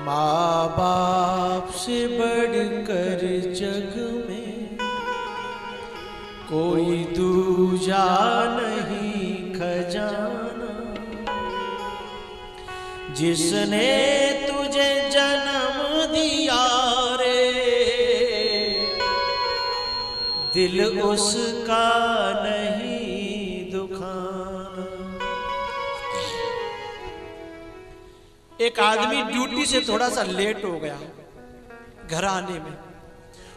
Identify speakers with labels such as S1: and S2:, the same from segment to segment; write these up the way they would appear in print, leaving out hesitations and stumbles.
S1: माँ बाप से बढ़कर जग में कोई दूजा नहीं खजाना। जिसने तुझे जन्म दिया रे, दिल उसका नहीं दुखाना। एक आदमी ड्यूटी से थोड़ा सा लेट हो गया घर आने में।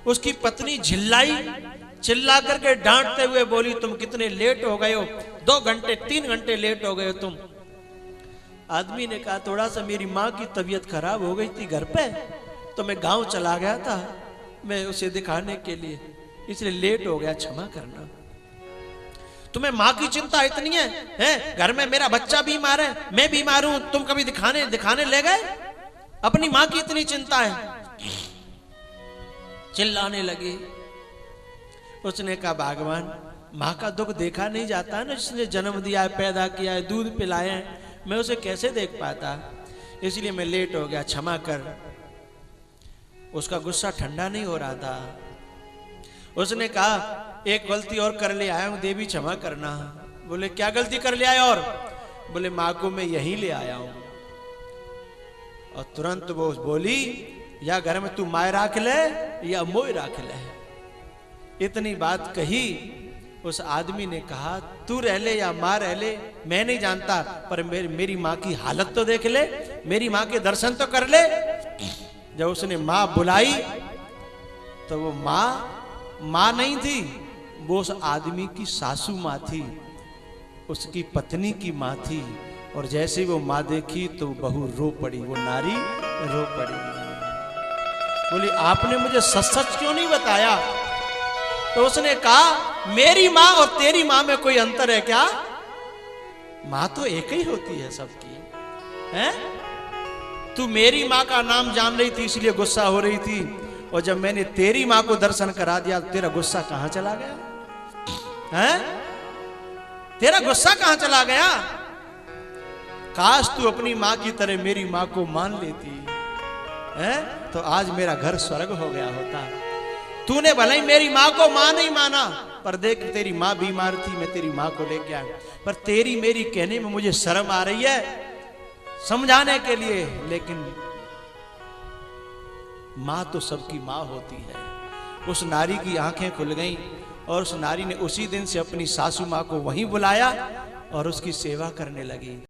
S1: उसकी पत्नी चिल्ला करके डांटते हुए बोली, तुम कितने लेट हो गए हो, 2 घंटे 3 घंटे लेट हो गए हो तुम। आदमी ने कहा, थोड़ा सा मेरी माँ की तबीयत खराब हो गई थी घर पे, तो मैं गांव चला गया था मैं उसे दिखाने के लिए, इसलिए लेट हो गया, क्षमा करना। तुम्हें माँ की चिंता इतनी है? घर में मेरा बच्चा बीमार है, मैं बीमार हूं, तुम कभी दिखाने ले गए? अपनी माँ की इतनी चिंता है। चिल्लाने लगी। उसने कहा, भगवान, माँ का दुख देखा नहीं जाता ना, जिसने जन्म दिया है, पैदा किया है, दूध पिलाए हैं, मैं उसे कैसे देख पाता, इसलिए मैं लेट हो गया, क्षमा कर। उसका गुस्सा ठंडा नहीं हो रहा था। उसने कहा, एक गलती और कर ले आया हूं, देवी क्षमा करना। बोले, क्या गलती कर ले आया? और बोले, माँ को मैं यहीं ले आया हूं। और तुरंत वो बोली, या घर में तू माए राख ले या मोए राख ले। इतनी बात कही। उस आदमी ने कहा, तू रह ले या माँ रह ले मैं नहीं जानता, पर मेरी माँ की हालत तो देख ले, मेरी माँ के दर्शन तो कर ले। जब उसने माँ बुलाई तो वो माँ नहीं थी, वो उस आदमी की सासू माँ थी, उसकी पत्नी की माँ थी। और जैसे वो माँ देखी तो बहू रो पड़ी, वो नारी रो पड़ी। बोली, आपने मुझे सच क्यों नहीं बताया? तो उसने कहा, मेरी माँ और तेरी माँ में कोई अंतर है क्या? माँ तो एक ही होती है सबकी, हैं? तू मेरी माँ का नाम जान रही थी इसलिए गुस्सा हो रही थी, और जब मैंने तेरी माँ को दर्शन करा दिया तेरा गुस्सा कहां चला गया? हैं? तेरा गुस्सा कहां चला गया? काश तू अपनी माँ की तरह मेरी माँ को मान लेती, हैं? तो आज मेरा घर स्वर्ग हो गया होता। तूने भले ही मेरी माँ को माँ नहीं माना, पर देख तेरी माँ बीमार थी, मैं तेरी माँ को लेके आया, पर तेरी मेरी कहने में मुझे शर्म आ रही है समझाने के लिए, लेकिन माँ तो सबकी माँ होती है। उस नारी की आंखें खुल गईं और उस नारी ने उसी दिन से अपनी सासू माँ को वहीं बुलाया और उसकी सेवा करने लगी।